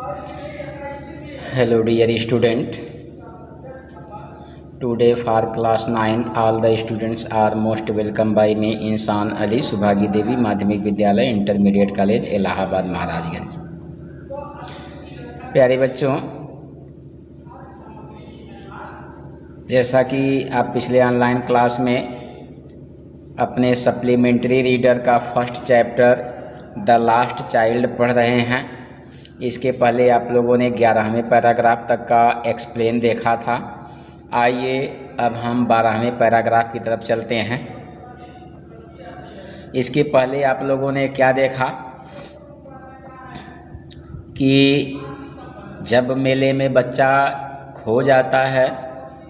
Hello dear student. Today for class 9th all the students are most welcome by me इंसान अली सुभागी देवी माध्यमिक विद्यालय intermediate college Allahabad Maharajganj. प्यारे बच्चों, जैसा कि आप पिछले ऑनलाइन क्लास में अपने सप्लीमेंट्री रीडर का first chapter the last child पढ़ रहे हैं, इसके पहले आप लोगों ने 11वें पैराग्राफ तक का एक्सप्लेन देखा था। आइए अब हम 12वें पैराग्राफ की तरफ चलते हैं। इसके पहले आप लोगों ने क्या देखा कि जब मेले में बच्चा खो जाता है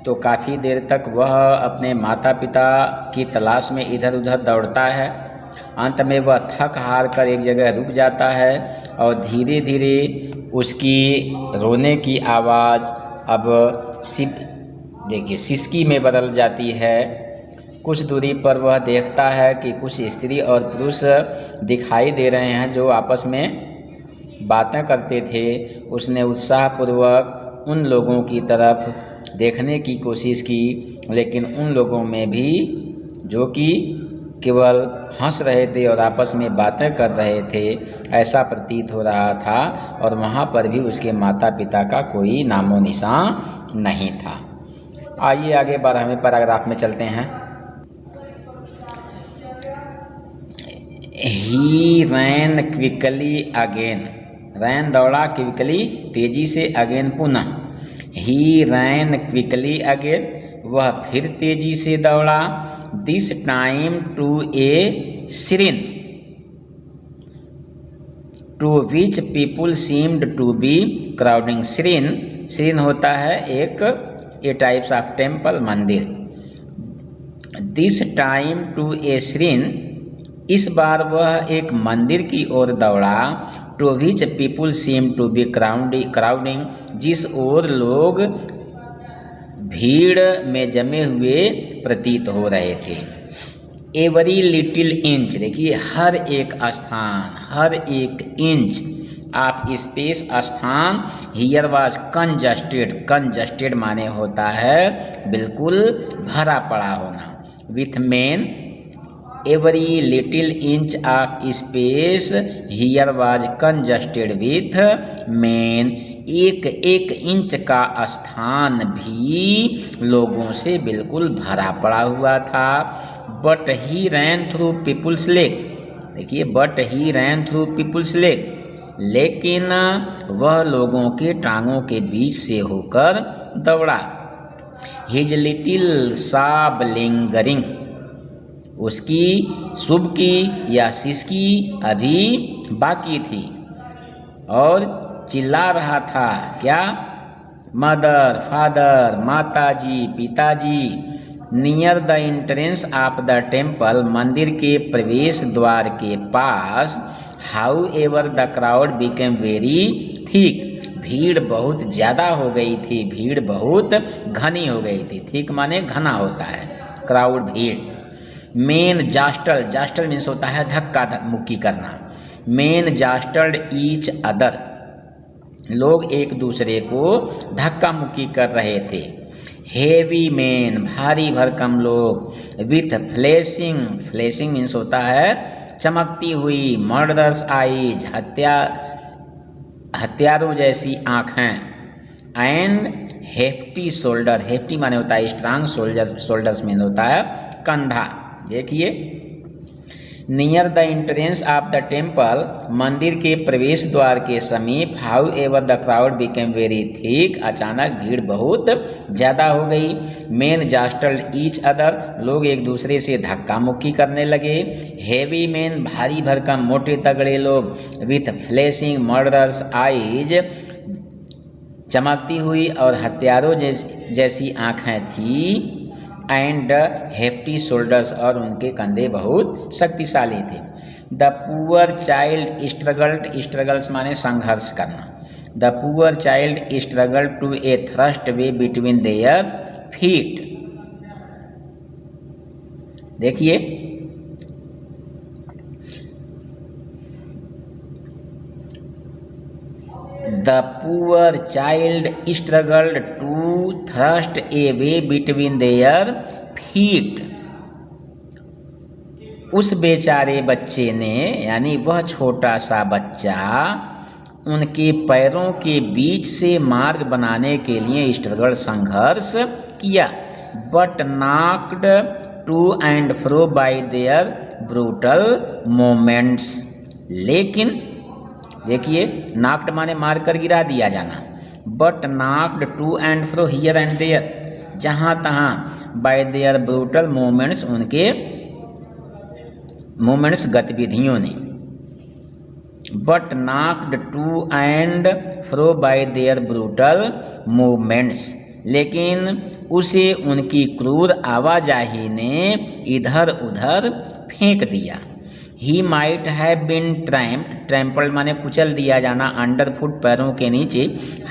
तो काफ़ी देर तक वह अपने माता पिता की तलाश में इधर उधर दौड़ता है। अंत में वह थक हार कर एक जगह रुक जाता है और धीरे धीरे उसकी रोने की आवाज़ अब सिसकी में बदल जाती है। कुछ दूरी पर वह देखता है कि कुछ स्त्री और पुरुष दिखाई दे रहे हैं जो आपस में बातें करते थे। उसने उत्साहपूर्वक उन लोगों की तरफ देखने की कोशिश की, लेकिन उन लोगों में भी जो कि केवल हंस रहे थे और आपस में बातें कर रहे थे ऐसा प्रतीत हो रहा था, और वहाँ पर भी उसके माता पिता का कोई नामो निशान नहीं था। आइए आगे 12वें पैराग्राफ में चलते हैं। ही रैन क्विकली अगेन, रैन दौड़ा, क्विकली तेजी से, अगेन पुनः। ही रैन क्विकली अगेन, वह फिर तेजी से दौड़ा। This time to a shrine to which people seemed to be crowding. Shrine होता है एक टाइप्स ऑफ टेम्पल, मंदिर। This time to a shrine, इस बार वह एक मंदिर की ओर दौड़ा। To which people seem to be crowding, जिस ओर लोग भीड़ में जमे हुए प्रतीत हो रहे थे। एवरी लिटिल इंच, देखिए हर एक स्थान, हर एक इंच ऑफ स्पेस, स्थान। हियर वाज कंजस्टेड माने होता है बिल्कुल भरा पड़ा होना। With main, every little inch of space here was congested with main, एक एक इंच का स्थान भी लोगों से बिल्कुल भरा पड़ा हुआ था। But he ran through people's legs, देखिए but he ran through people's legs, लेकिन वह लोगों के टांगों के बीच से होकर दौड़ा। हिज लिटिल साब लिंगरिंग, उसकी शुभकी या सिसकी अभी बाकी थी और चिल्ला रहा था क्या? मदर, फादर, माताजी, पिताजी। Near the entrance of the temple, मंदिर के प्रवेश द्वार के पास। However the crowd became very thick, भीड़ बहुत ज़्यादा हो गई थी, भीड़ बहुत घनी हो गई थी। थिक माने घना होता है, क्राउड भीड़। मेन जास्टल मीन्स होता है धक्का मुक्की करना। मेन जास्टल्ड ईच अदर, लोग एक दूसरे को धक्का मुक्की कर रहे थे। हेवी मेन, भारी भरकम लोग। विथ फ्लैशिंग मीन्स होता है चमकती हुई। मर्डरस आईज, हत्यारों जैसी आँखें। एंड हेफ्टी शोल्डर, हेफ्टी माने होता है स्ट्रांग, शोल्डर्स मीन होता है कंधा। देखिए near the entrance of the temple, मंदिर के प्रवेश द्वार के समीप। How ever the crowd became very thick, अचानक भीड़ बहुत ज़्यादा हो गई। मेन जास्टल्ड ईच अदर, लोग एक दूसरे से धक्का मुक्की करने लगे। हेवी मेन, भारी भरकम मोटे तगड़े लोग। विथ फ्लैशिंग मर्डरस आईज, चमकती हुई और हत्यारों जैसी आँखें थी। एंड हेफ्टी शोल्डर्स, और उनके कंधे बहुत शक्तिशाली थे। द पुअर चाइल्ड स्ट्रगल्स माने संघर्ष करना। The poor child struggle to a thrust way between their feet. देखिए the poor child struggled to thrust a way between their feet. उस बेचारे बच्चे ने, यानी वह छोटा सा बच्चा, उनके पैरों के बीच से मार्ग बनाने के लिए स्ट्रगल, संघर्ष किया। But knocked to and fro by their brutal moments. लेकिन देखिए, नॉक्ड माने मार कर गिरा दिया जाना, but knocked to and fro here and there, जहाँ तहाँ, बाय देयर ब्रूटल मोमेंट्स, उनके मोमेंट्स गतिविधियों ने। But knocked to and fro by their brutal movements, लेकिन उसे उनकी क्रूर आवाजाही ने इधर उधर फेंक दिया। He might have been tramped, trampled माने कुचल दिया जाना, अंडर फुट, पैरों के नीचे।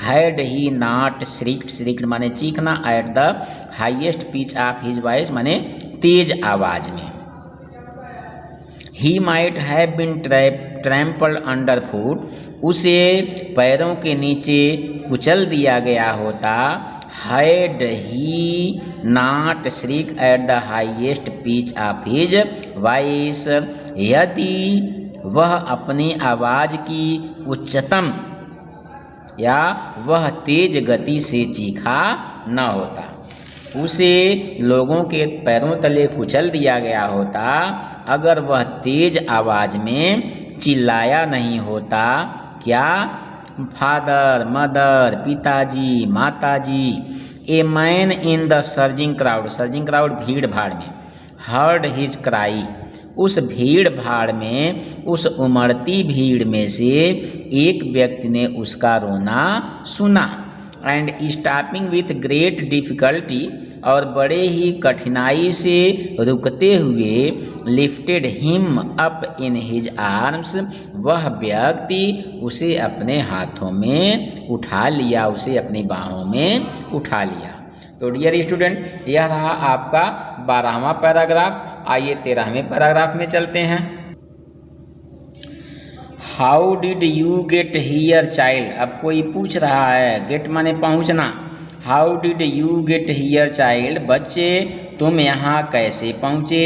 Had he not shrieked, shrieked माने चीखना, at the highest pitch of his voice माने तेज आवाज में। He might have been trampled under foot, उसे पैरों के नीचे कुचल दिया गया होता। Had he not shriek at the highest pitch of his voice, यदि वह अपनी आवाज की उच्चतम या वह तेज गति से चीखा न होता, उसे लोगों के पैरों तले कुचल दिया गया होता, अगर वह तेज आवाज में चिल्लाया नहीं होता। क्या? फादर, मदर, पिताजी, माताजी। A man in the surging crowd, surging crowd भीड़ भाड़ में, हर्ड हिज क्राई, उस भीड़ भाड़ में, उस उमड़ती भीड़ में से एक व्यक्ति ने उसका रोना सुना। And stopping with great difficulty, और बड़े ही कठिनाई से रुकते हुए, lifted him up in his arms, वह व्यक्ति उसे अपने हाथों में उठा लिया, उसे अपनी बाहों में उठा लिया। तो डियर स्टूडेंट, यह रहा आपका 12वां पैराग्राफ। आइए 13वें पैराग्राफ में चलते हैं। How did you get here child, अब कोई पूछ रहा है, गेट माने पहुँचना। How did you get here child, बच्चे तुम यहाँ कैसे पहुँचे।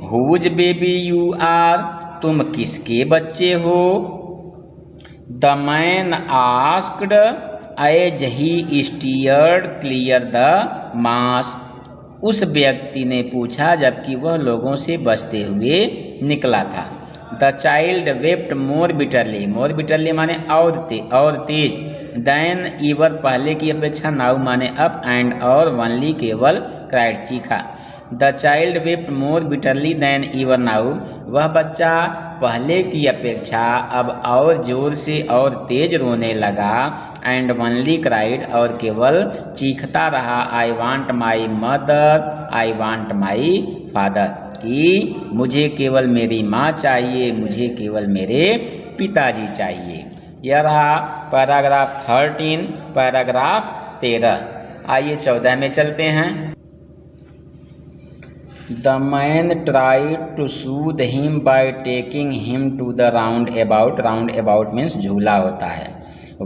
हुज बेबी यू आर, तुम किसके बच्चे हो। The man asked as he steered clear the mass, उस व्यक्ति ने पूछा जबकि वह लोगों से बचते हुए निकला था। The child wept more bitterly, more bitterly माने और तेज। देन ईवर, पहले की अपेक्षा। नाउ माने अब, एंड और, वनली केवल। क्राइड, चीखा। The child wept more bitterly than ever now, वह बच्चा पहले की अपेक्षा अब और जोर से और तेज रोने लगा। एंड वनली क्राइड, और केवल चीखता रहा। आई want my mother, I want my father, कि मुझे केवल मेरी माँ चाहिए, मुझे केवल मेरे पिताजी चाहिए। यह रहा पैराग्राफ 13। पैराग्राफ 13। आइए 14 में चलते हैं। The man tried to soothe him by taking him to the roundabout, roundabout means झूला होता है।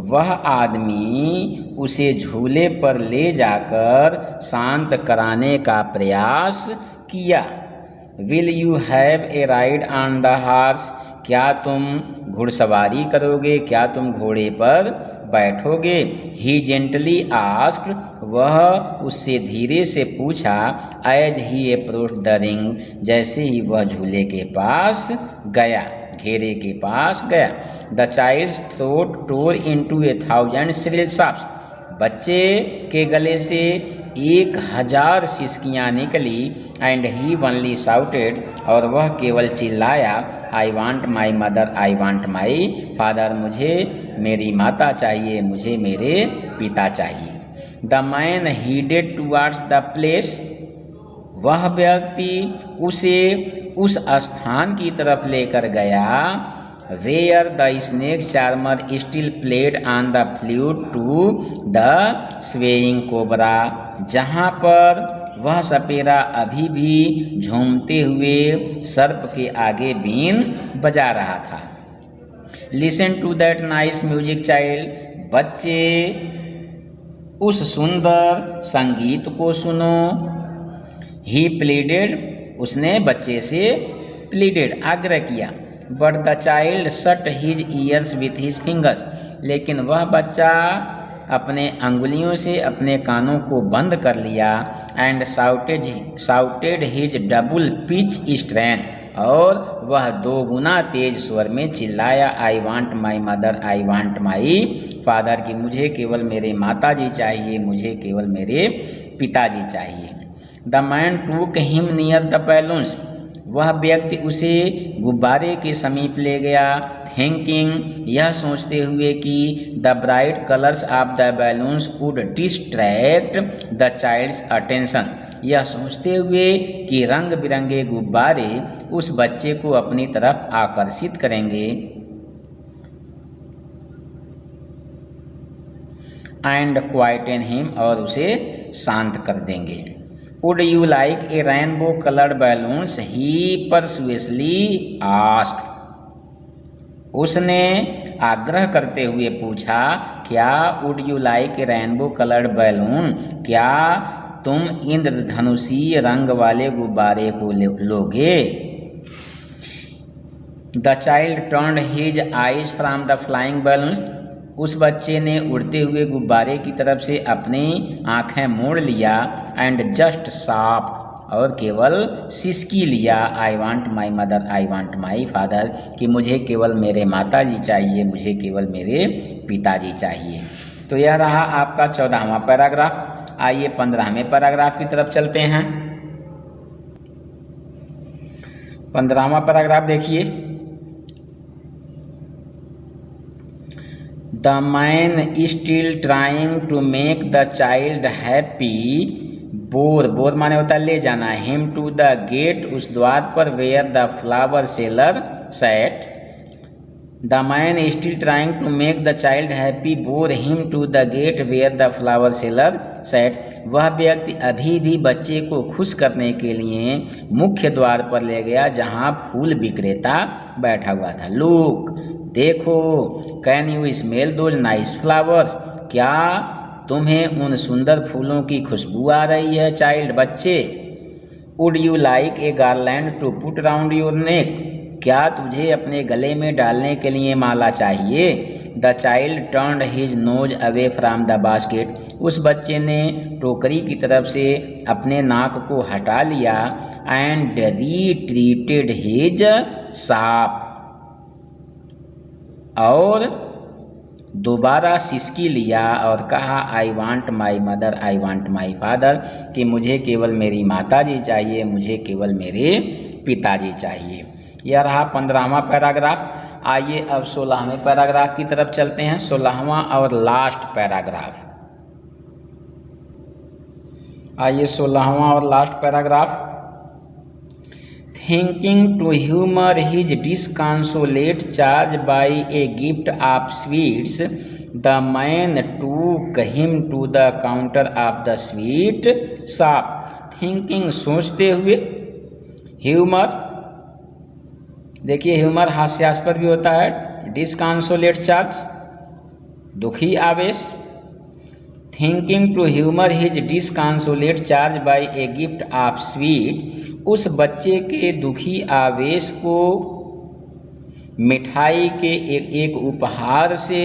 वह आदमी उसे झूले पर ले जाकर शांत कराने का प्रयास किया। Will you have a ride on the horse, क्या तुम घुड़सवारी करोगे, क्या तुम घोड़े पर बैठोगे। ही जेंटली आस्क्ड, वह उससे धीरे से पूछा। As he approached the ring, जैसे ही वह झूले के पास गया, घेरे के पास गया। The child's throat tore into 1000 shrill shops, बच्चे के गले से 1000 सिसकियाँ निकली। एंड ही वनली शाउटेड, और वह केवल चिल्लाया। I want my mother, I want my father, मुझे मेरी माता चाहिए, मुझे मेरे पिता चाहिए। The man headed towards the place, वह व्यक्ति उसे उस स्थान की तरफ लेकर गया। Where the snake charmer still played on the flute to the swaying cobra, जहाँ पर वह सपेरा अभी भी झूमते हुए सर्प के आगे बीन बजा रहा था। Listen to that nice music child, बच्चे उस सुंदर संगीत को सुनो। ही प्लीडेड, उसने बच्चे से प्लीडेड, आग्रह किया। But the child shut his years with his fingers, लेकिन वह बच्चा अपने अंगुलियों से अपने कानों को बंद कर लिया। And shouted his double pitch strain, और वह 2 गुना तेज स्वर में चिल्लाया, I want my mother, I want my father, कि मुझे केवल मेरे माताजी चाहिए, मुझे केवल मेरे पिताजी चाहिए। The man took him near the balloons, वह व्यक्ति उसे गुब्बारे के समीप ले गया। थिंकिंग, यह सोचते हुए कि the bright colours of the balloons would distract the child's attention, यह सोचते हुए कि रंग बिरंगे गुब्बारे उस बच्चे को अपनी तरफ आकर्षित करेंगे। एंड क्वाइटन हिम, और उसे शांत कर देंगे। Would you like a rainbow coloured balloons, he persuasively asked, उसने आग्रह करते हुए पूछा। क्या would you like a rainbow coloured balloon, क्या तुम इंद्रधनुषीय रंग वाले गुब्बारे को लोगे? The child turned his eyes from the flying balloons, उस बच्चे ने उड़ते हुए गुब्बारे की तरफ से अपनी आंखें मोड़ लिया। एंड जस्ट सॉफ्ट, और केवल सिसकी लिया, आई want my mother, I want my father, कि मुझे केवल मेरे माताजी चाहिए, मुझे केवल मेरे पिताजी चाहिए। तो यह रहा आपका 14वां पैराग्राफ। आइए 15वें पैराग्राफ की तरफ चलते हैं। 15वां पैराग्राफ देखिए। The man still trying to make the child happy bore माने होता है ले जाना, हिम टू द गेट, उस द्वार पर, where the flower seller sat. The man still trying to make the child happy bore him to the gate where the flower seller sat, वह व्यक्ति अभी भी बच्चे को खुश करने के लिए मुख्य द्वार पर ले गया जहाँ फूल विक्रेता बैठा हुआ था। लुक, देखो, can you smell those nice flowers, क्या तुम्हें उन सुंदर फूलों की खुशबू आ रही है चाइल्ड, बच्चे? Would you like a garland to put round your neck, क्या तुझे अपने गले में डालने के लिए माला चाहिए? The child turned his nose away from the basket, उस बच्चे ने टोकरी की तरफ से अपने नाक को हटा लिया। एंड रीट्रीटेड हिज साप, और दोबारा सिसकी लिया और कहा, आई want my mother, I want my father, कि मुझे केवल मेरी माताजी चाहिए, मुझे केवल मेरे पिताजी चाहिए। यह रहा 15वां पैराग्राफ। आइए अब 16वें पैराग्राफ की तरफ चलते हैं। 16वां और लास्ट पैराग्राफ। आइए 16वां और last paragraph. Thinking to humour his disconsolate charge by a gift of sweets, the man took him to the counter of the sweet shop. Thinking, सोचते हुए, ह्यूमर, देखिए ह्यूमर हास्यास्पद भी होता है। डिस्कॉन्सोलेट चार्ज, दुखी आवेश। Thinking to humour his disconsolate charge by a gift of sweet, उस बच्चे के दुखी आवेश को मिठाई के एक उपहार से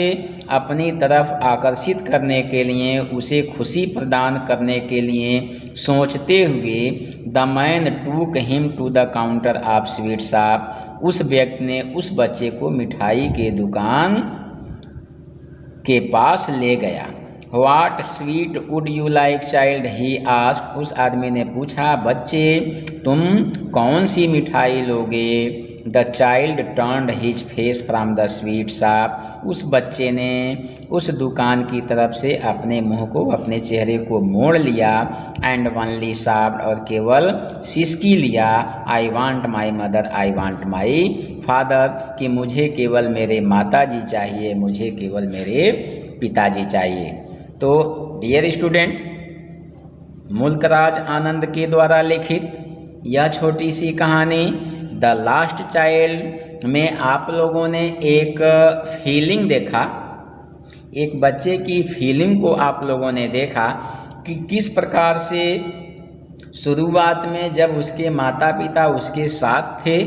अपनी तरफ आकर्षित करने के लिए, उसे खुशी प्रदान करने के लिए सोचते हुए, the man took him to the counter of sweet shop, उस व्यक्ति ने उस बच्चे को मिठाई के दुकान के पास ले गया। What sweet would you like child, he asked, उस आदमी ने पूछा, बच्चे तुम कौन सी मिठाई लोगे? The child turned his face from the sweet shop, उस बच्चे ने उस दुकान की तरफ से अपने मुंह को, अपने चेहरे को मोड़ लिया। एंड वनली सॉफ्ट, और केवल सिसकी लिया, आई want my mother, I want my father, कि मुझे केवल मेरे माताजी चाहिए, मुझे केवल मेरे पिताजी चाहिए। तो डियर स्टूडेंट, मुल्कराज आनंद के द्वारा लिखित यह छोटी सी कहानी द लास्ट चाइल्ड में आप लोगों ने एक फीलिंग देखा एक बच्चे की फीलिंग को आप लोगों ने देखा कि किस प्रकार से शुरुआत में जब उसके माता पिता उसके साथ थे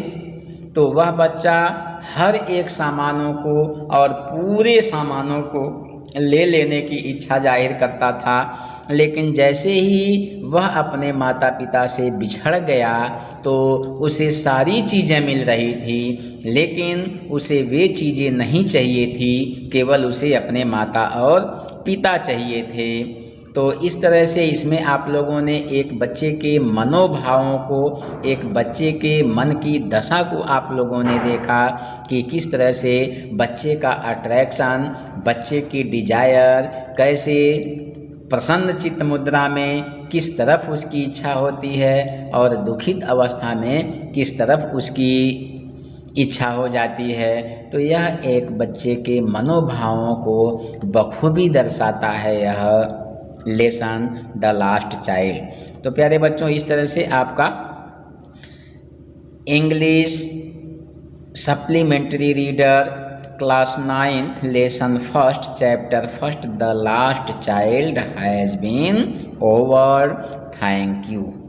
तो वह बच्चा हर एक सामानों को और पूरे सामानों को ले लेने की इच्छा जाहिर करता था, लेकिन जैसे ही वह अपने माता पिता से बिछड़ गया तो उसे सारी चीज़ें मिल रही थी, लेकिन उसे वे चीज़ें नहीं चाहिए थी, केवल उसे अपने माता और पिता चाहिए थे। तो इस तरह से इसमें आप लोगों ने एक बच्चे के मनोभावों को, एक बच्चे के मन की दशा को आप लोगों ने देखा कि किस तरह से बच्चे का अट्रैक्शन, बच्चे की डिजायर कैसे प्रसन्न चित्त मुद्रा में किस तरफ उसकी इच्छा होती है और दुखित अवस्था में किस तरफ उसकी इच्छा हो जाती है। तो यह एक बच्चे के मनोभावों को बखूबी दर्शाता है यह लेसन द लास्ट चाइल्ड। तो प्यारे बच्चों, इस तरह से आपका English supplementary reader class 9th lesson first chapter first the last child has been over. Thank you.